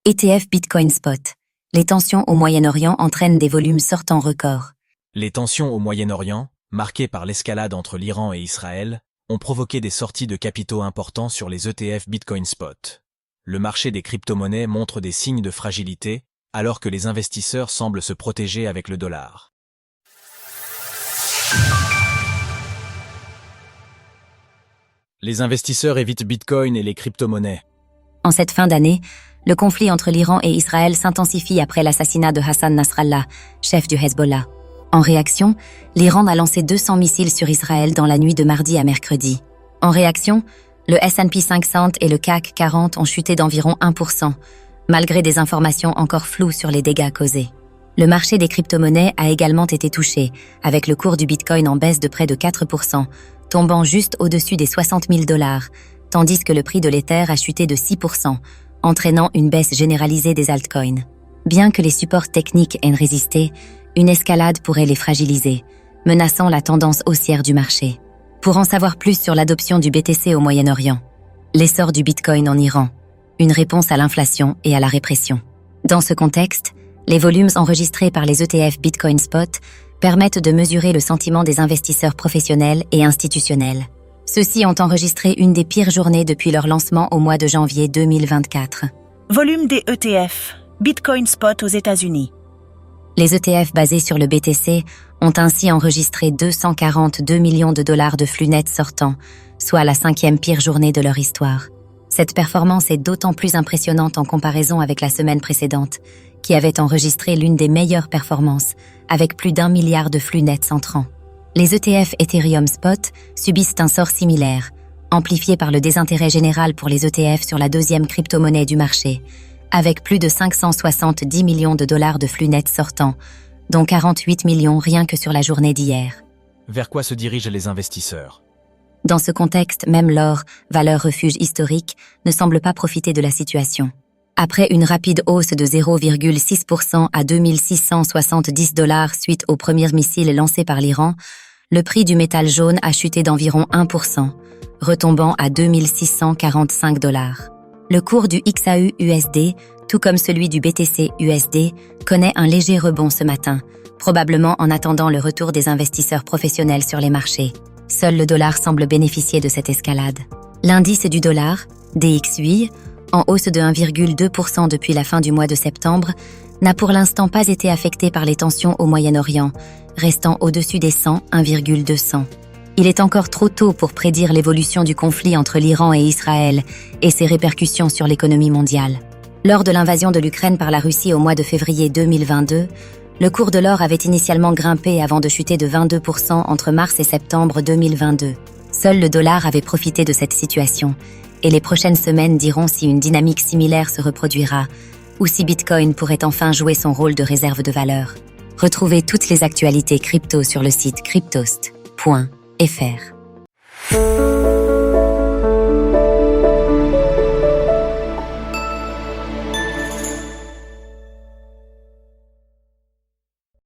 ETF Bitcoin Spot. Les tensions au Moyen-Orient entraînent des volumes sortants records. Les tensions au Moyen-Orient, marquées par l'escalade entre l'Iran et Israël, ont provoqué des sorties de capitaux importants sur les ETF Bitcoin Spot. Le marché des crypto-monnaies montre des signes de fragilité, alors que les investisseurs semblent se protéger avec le dollar. Les investisseurs évitent Bitcoin et les crypto-monnaies. En cette fin d'année, le conflit entre l'Iran et Israël s'intensifie après l'assassinat de Hassan Nasrallah, chef du Hezbollah. En réaction, l'Iran a lancé 200 missiles sur Israël dans la nuit de mardi à mercredi. En réaction, le S&P 500 et le CAC 40 ont chuté d'environ 1%, malgré des informations encore floues sur les dégâts causés. Le marché des crypto-monnaies a également été touché, avec le cours du Bitcoin en baisse de près de 4%, tombant juste au-dessus des $60 000, tandis que le prix de l'Ether a chuté de 6%, entraînant une baisse généralisée des altcoins. Bien que les supports techniques aient résisté, une escalade pourrait les fragiliser, menaçant la tendance haussière du marché. Pour en savoir plus sur l'adoption du BTC au Moyen-Orient, l'essor du Bitcoin en Iran, une réponse à l'inflation et à la répression. Dans ce contexte, les volumes enregistrés par les ETF Bitcoin Spot permettent de mesurer le sentiment des investisseurs professionnels et institutionnels. Ceux-ci ont enregistré une des pires journées depuis leur lancement au mois de janvier 2024. Volume des ETF, Bitcoin Spot aux États-Unis. Les ETF basés sur le BTC ont ainsi enregistré 242 millions de dollars de flux nets sortants, soit la 5e pire journée de leur histoire. Cette performance est d'autant plus impressionnante en comparaison avec la semaine précédente, qui avait enregistré l'une des meilleures performances, avec plus d'1 milliard de flux nets entrants. Les ETF Ethereum Spot subissent un sort similaire, amplifié par le désintérêt général pour les ETF sur la deuxième crypto-monnaie du marché, avec plus de 570 millions de dollars de flux nets sortants, dont 48 millions rien que sur la journée d'hier. Vers quoi se dirigent les investisseurs ? Dans ce contexte, même l'or, valeur refuge historique, ne semble pas profiter de la situation. Après une rapide hausse de 0,6% à 2670 $ suite au premier missile lancé par l'Iran, le prix du métal jaune a chuté d'environ 1%, retombant à 2645 $. Le cours du XAU-USD, tout comme celui du BTC-USD, connaît un léger rebond ce matin, probablement en attendant le retour des investisseurs professionnels sur les marchés. Seul le dollar semble bénéficier de cette escalade. L'indice du dollar, DXY, en hausse de 1,2% depuis la fin du mois de septembre, n'a pour l'instant pas été affecté par les tensions au Moyen-Orient, restant au-dessus des 101,200. Il est encore trop tôt pour prédire l'évolution du conflit entre l'Iran et Israël et ses répercussions sur l'économie mondiale. Lors de l'invasion de l'Ukraine par la Russie au mois de février 2022, le cours de l'or avait initialement grimpé avant de chuter de 22% entre mars et septembre 2022. Seul le dollar avait profité de cette situation, et les prochaines semaines diront si une dynamique similaire se reproduira ou si Bitcoin pourrait enfin jouer son rôle de réserve de valeur. Retrouvez toutes les actualités crypto sur le site cryptost.fr.